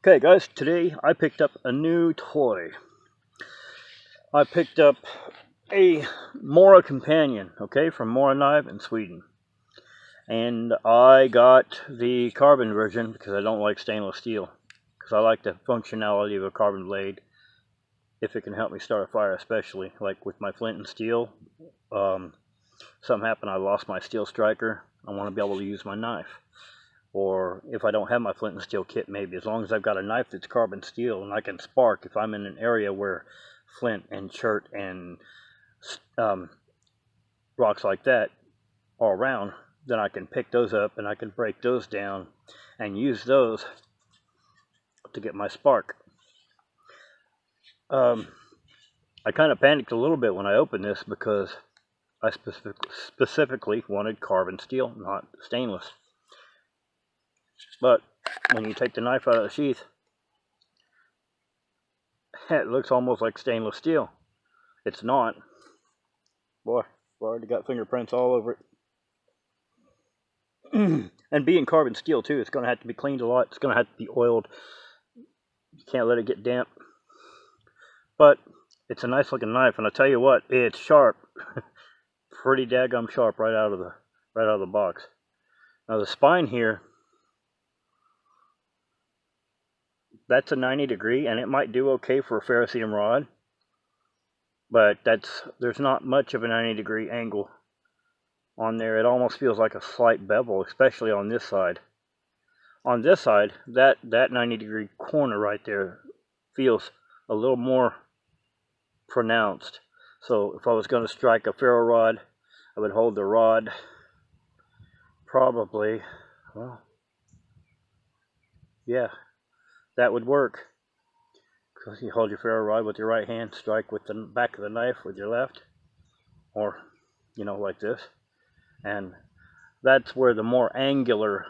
Okay guys, today I picked up a new toy. I picked up a Mora Companion, okay, from Morakniv in Sweden. And I got the carbon version because I don't like stainless steel. Because I like the functionality of a carbon blade if it can help me start a fire, especially like with my flint and steel. Something happened, I lost my steel striker. I want to be able to use my knife. Or if I don't have my flint and steel kit, maybe, as long as I've got a knife that's carbon steel and I can spark if I'm in an area where flint and chert and rocks like that are around, then I can pick those up and I can break those down and use those to get my spark. I kind of panicked a little bit when I opened this because I specifically wanted carbon steel, not stainless. But when you take the knife out of the sheath, it looks almost like stainless steel. It's not. Boy, I've already got fingerprints all over it. And being carbon steel too, it's going to have to be cleaned a lot. It's going to have to be oiled. You can't let it get damp. But it's a nice looking knife, and I tell you what, it's sharp. Pretty daggum sharp right out of the box. Now the spine here, that's a 90 degree, and it might do okay for a ferrocerium rod, but there's not much of a 90 degree angle on there. It almost feels like a slight bevel, especially on this side. On this side, that 90 degree corner right there feels a little more pronounced. So if I was going to strike a ferro rod, I would hold the rod probably, well, yeah, that would work. Because you hold your ferro rod with your right hand, strike with the back of the knife with your left, or, you know, like this. And that's where the more angular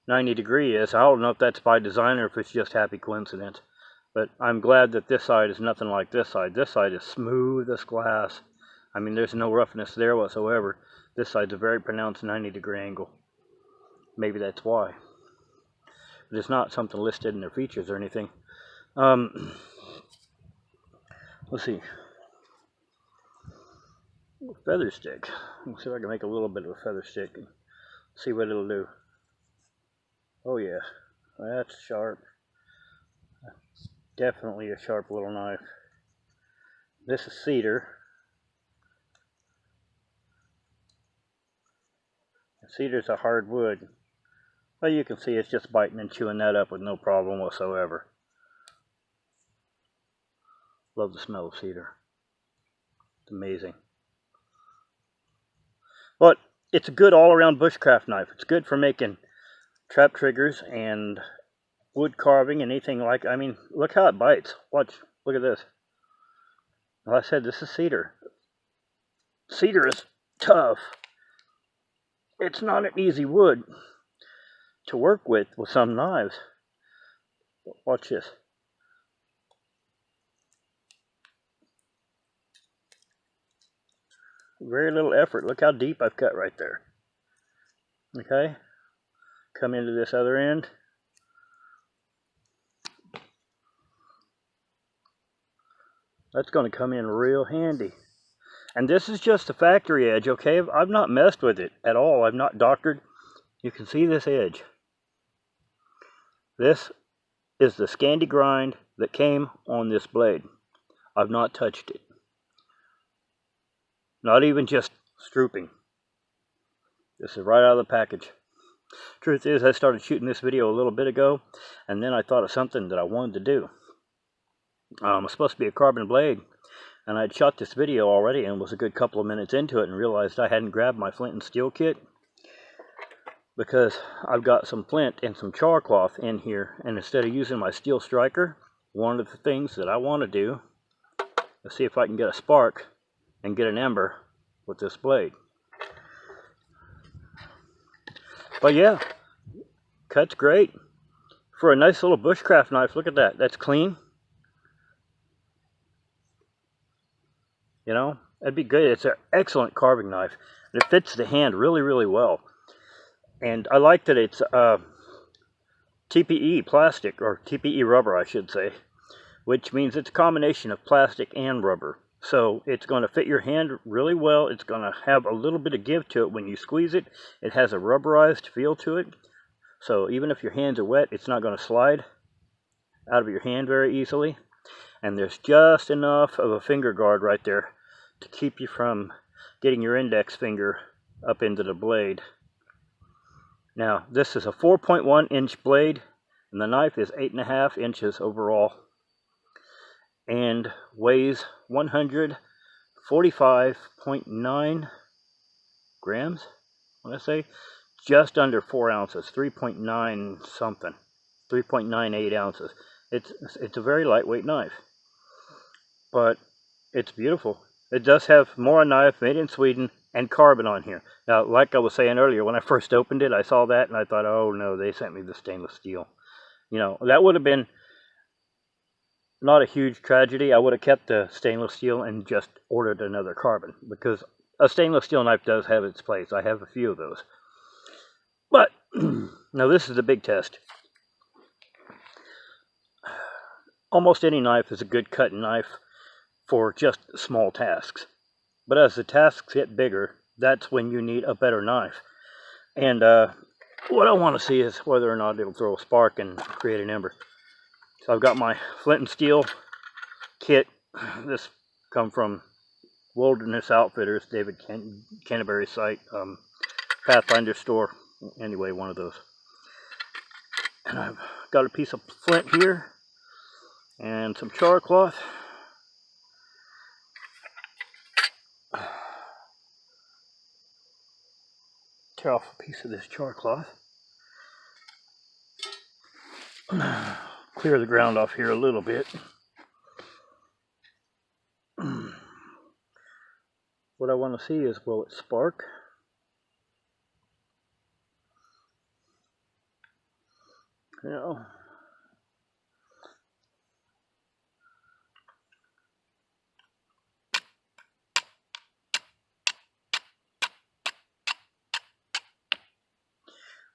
90 degree is. I don't know if that's by design or if it's just happy coincidence. But I'm glad that this side is nothing like this side. This side is smooth as glass. I mean, there's no roughness there whatsoever. This side's a very pronounced 90 degree angle. Maybe that's why. But it's not something listed in their features or anything. Let's see. Feather stick. Let's see if I can make a little bit of a feather stick and see what it'll do. Oh yeah, that's sharp. That's definitely a sharp little knife. This is cedar. Cedar's a hard wood. Well, you can see it's just biting and chewing that up with no problem whatsoever. Love the smell of cedar. It's amazing. But it's a good all-around bushcraft knife. It's good for making trap triggers and wood carving and anything like. I mean, look how it bites. Watch. Look at this. Like I said, this is cedar. Cedar is tough. It's not an easy wood to work with some knives. Watch this. Very little effort. Look how deep I've cut right there. Okay. Come into this other end. That's going to come in real handy. And this is just a factory edge, okay? I've not messed with it at all. I've not doctored. You can see this edge. This is the Scandi grind that came on this blade. I've not touched it. Not even just strooping. This is right out of the package. Truth is, I started shooting this video a little bit ago, and then I thought of something that I wanted to do. It's supposed to be a carbon blade, and I'd shot this video already and was a good couple of minutes into it and realized I hadn't grabbed my flint and steel kit, because I've got some flint and some char cloth in here, and instead of using my steel striker, one of the things that I want to do is see if I can get a spark and get an ember with this blade. But yeah, cuts great. For a nice little bushcraft knife, look at that. That's clean. You know, that'd be good. It's an excellent carving knife. And it fits the hand really, really well. And I like that it's TPE plastic, or TPE rubber I should say, which means it's a combination of plastic and rubber. So it's going to fit your hand really well. It's going to have a little bit of give to it when you squeeze it. It has a rubberized feel to it. So even if your hands are wet, it's not going to slide out of your hand very easily. And there's just enough of a finger guard right there to keep you from getting your index finger up into the blade. Now, this is a 4.1 inch blade, and the knife is 8.5 inches overall, and weighs 145.9 grams, I want to say, just under 4 ounces, 3.9 something, 3.98 ounces. It's a very lightweight knife, but it's beautiful. It does have Mora knife, made in Sweden, and carbon on here. Now, like I was saying earlier, when I first opened it, I saw that and I thought, oh no, they sent me the stainless steel. You know, that would have been not a huge tragedy. I would have kept the stainless steel and just ordered another carbon, because a stainless steel knife does have its place. I have a few of those. But, now this is the big test. Almost any knife is a good cutting knife for just small tasks. But as the tasks get bigger, that's when you need a better knife. And what I want to see is whether or not it'll throw a spark and create an ember. So I've got my flint and steel kit. This come from Wilderness Outfitters, David Canterbury's site, Pathfinder store, anyway, one of those. And I've got a piece of flint here and some char cloth. Tear off a piece of this char cloth. Clear the ground off here a little bit. What I want to see is, will it spark? You know.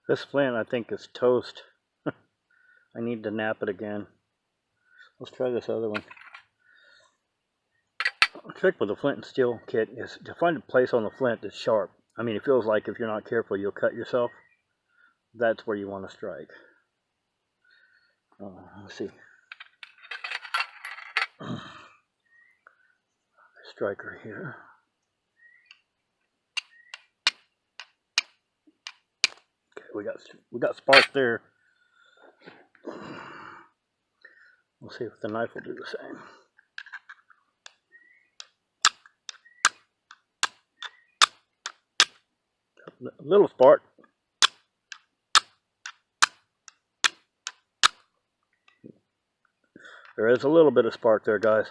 This flint, I think, is toast. I need to nap it again. Let's try this other one. The trick with the flint and steel kit is to find a place on the flint that's sharp. I mean, it feels like if you're not careful, you'll cut yourself. That's where you want to strike. Let's see. Striker here. Okay, we got spark there. We'll see if the knife will do the same. A little spark. There is a little bit of spark there, guys.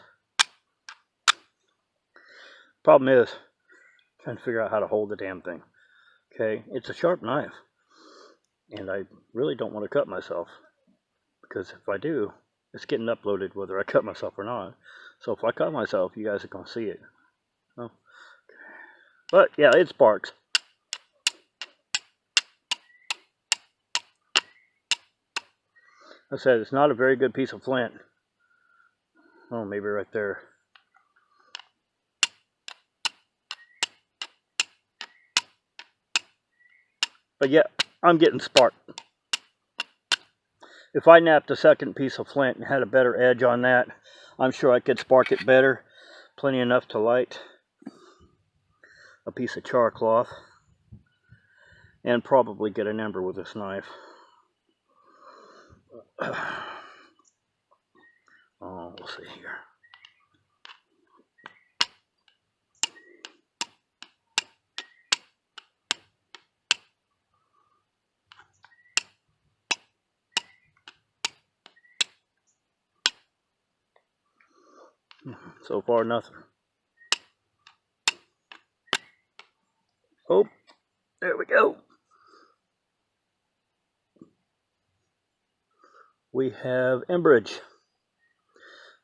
Problem is trying to figure out how to hold the damn thing. Okay, it's a sharp knife, and I really don't want to cut myself, because if I do, it's getting uploaded whether I cut myself or not. So if I cut myself, you guys are going to see it. Oh. But yeah, it sparks. I said it's not a very good piece of flint. Oh, maybe right there. But yeah, I'm getting spark. If I napped a second piece of flint and had a better edge on that, I'm sure I could spark it better. Plenty enough to light a piece of char cloth and probably get an ember with this knife. Oh, we'll see here. So far, nothing. Oh, there we go. We have emberage.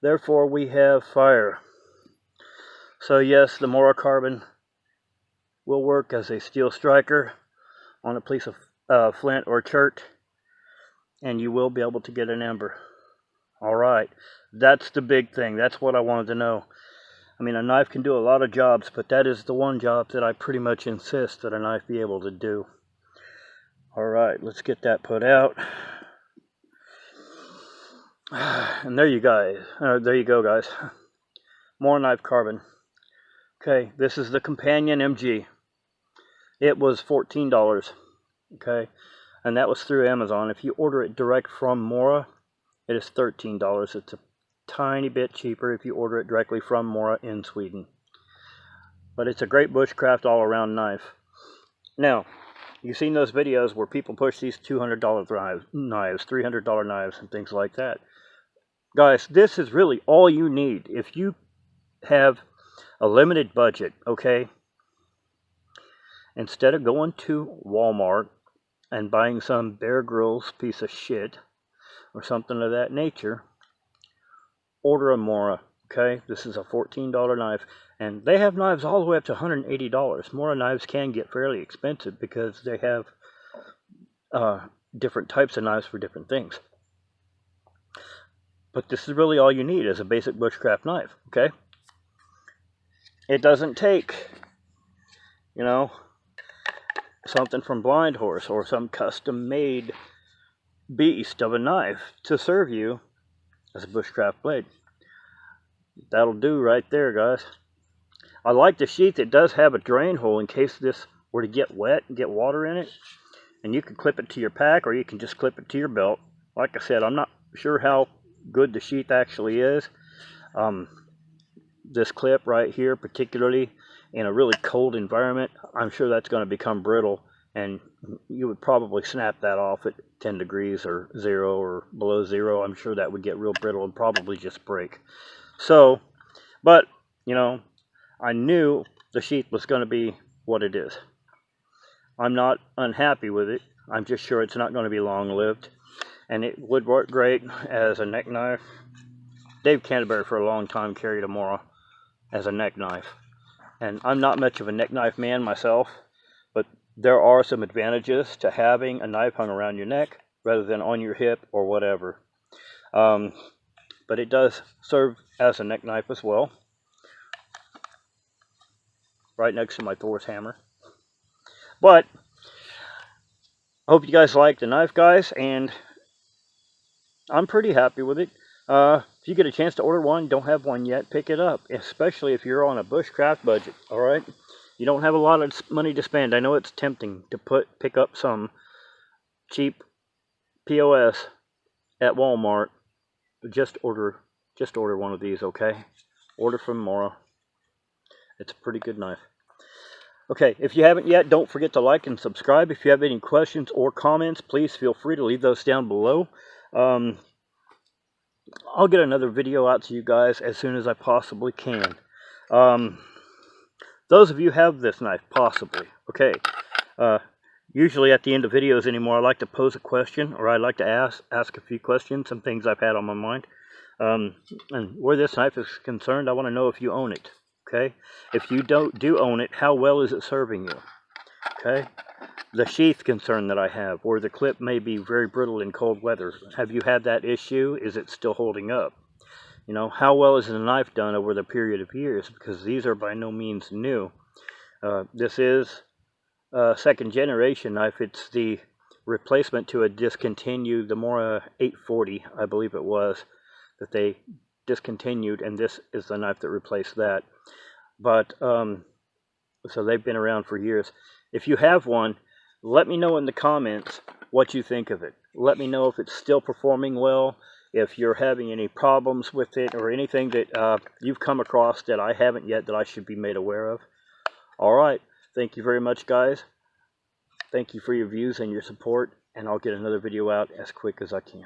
Therefore, we have fire. So yes, the Mora carbon will work as a steel striker on a piece of flint or chert. and you will be able to get an Ember. Alright, that's the big thing. That's what I wanted to know. I mean, a knife can do a lot of jobs, but that is the one job that I pretty much insist that a knife be able to do. Alright, let's get that put out. And there you go, guys. Mora knife carbon. Okay, this is the Companion MG. It was $14. Okay, and that was through Amazon. If you order it direct from Mora, it is $13. It's a tiny bit cheaper if you order it directly from Mora in Sweden. But it's a great bushcraft all-around knife. Now, you've seen those videos where people push these $200 knives, $300 knives, and things like that. Guys, this is really all you need. If you have a limited budget, okay, instead of going to Walmart and buying some Bear Grylls piece of shit or something of that nature, order a Mora. Okay, this is a $14 knife, and they have knives all the way up to $180. Mora knives can get fairly expensive because they have different types of knives for different things. But this is really all you need as a basic bushcraft knife. Okay, it doesn't take, you know, something from Blind Horse or some custom-made beast of a knife to serve you as a bushcraft blade. That'll do right there, guys. I like the sheath. It does have a drain hole in case this were to get wet and get water in it. And you can clip it to your pack, or you can just clip it to your belt. Like I said, I'm not sure how good the sheath actually is. This clip right here, particularly in a really cold environment, I'm sure that's going to become brittle, and you would probably snap that off at 10 degrees or 0 or below 0. I'm sure that would get real brittle and probably just break. So, but, you know, I knew the sheath was going to be what it is. I'm not unhappy with it. I'm just sure it's not going to be long-lived. And it would work great as a neck knife. Dave Canterbury for a long time carried a Mora as a neck knife. And I'm not much of a neck knife man myself, but there are some advantages to having a knife hung around your neck rather than on your hip or whatever. But it does serve as a neck knife as well. Right next to my Thor's hammer. But I hope you guys like the knife, guys, and I'm pretty happy with it. If you get a chance to order one, don't have one yet, pick it up, especially if you're on a bushcraft budget. All right, you don't have a lot of money to spend. I know it's tempting to pick up some cheap POS at Walmart. Just order one of these, okay? Order from Mora. It's a pretty good knife. Okay, if you haven't yet, don't forget to like and subscribe. If you have any questions or comments, please feel free to leave those down below. I'll get another video out to you guys as soon as I possibly can. Those of you who have this knife, possibly. Okay, usually at the end of videos anymore, I like to pose a question, or I like to ask a few questions, some things I've had on my mind. And where this knife is concerned, I want to know if you own it. Okay, if you do own it, how well is it serving you? Okay, the sheath concern that I have, where the clip may be very brittle in cold weather. Have you had that issue? Is it still holding up? You know, how well is the knife done over the period of years? Because these are by no means new. This is a second generation knife. It's the replacement to a discontinued, the Mora 840, I believe it was, that they discontinued, and this is the knife that replaced that. But so they've been around for years. If you have one, let me know in the comments what you think of it. Let me know if it's still performing well, if you're having any problems with it, or anything that you've come across that I haven't yet that I should be made aware of. Alright, thank you very much, guys. Thank you for your views and your support, and I'll get another video out as quick as I can.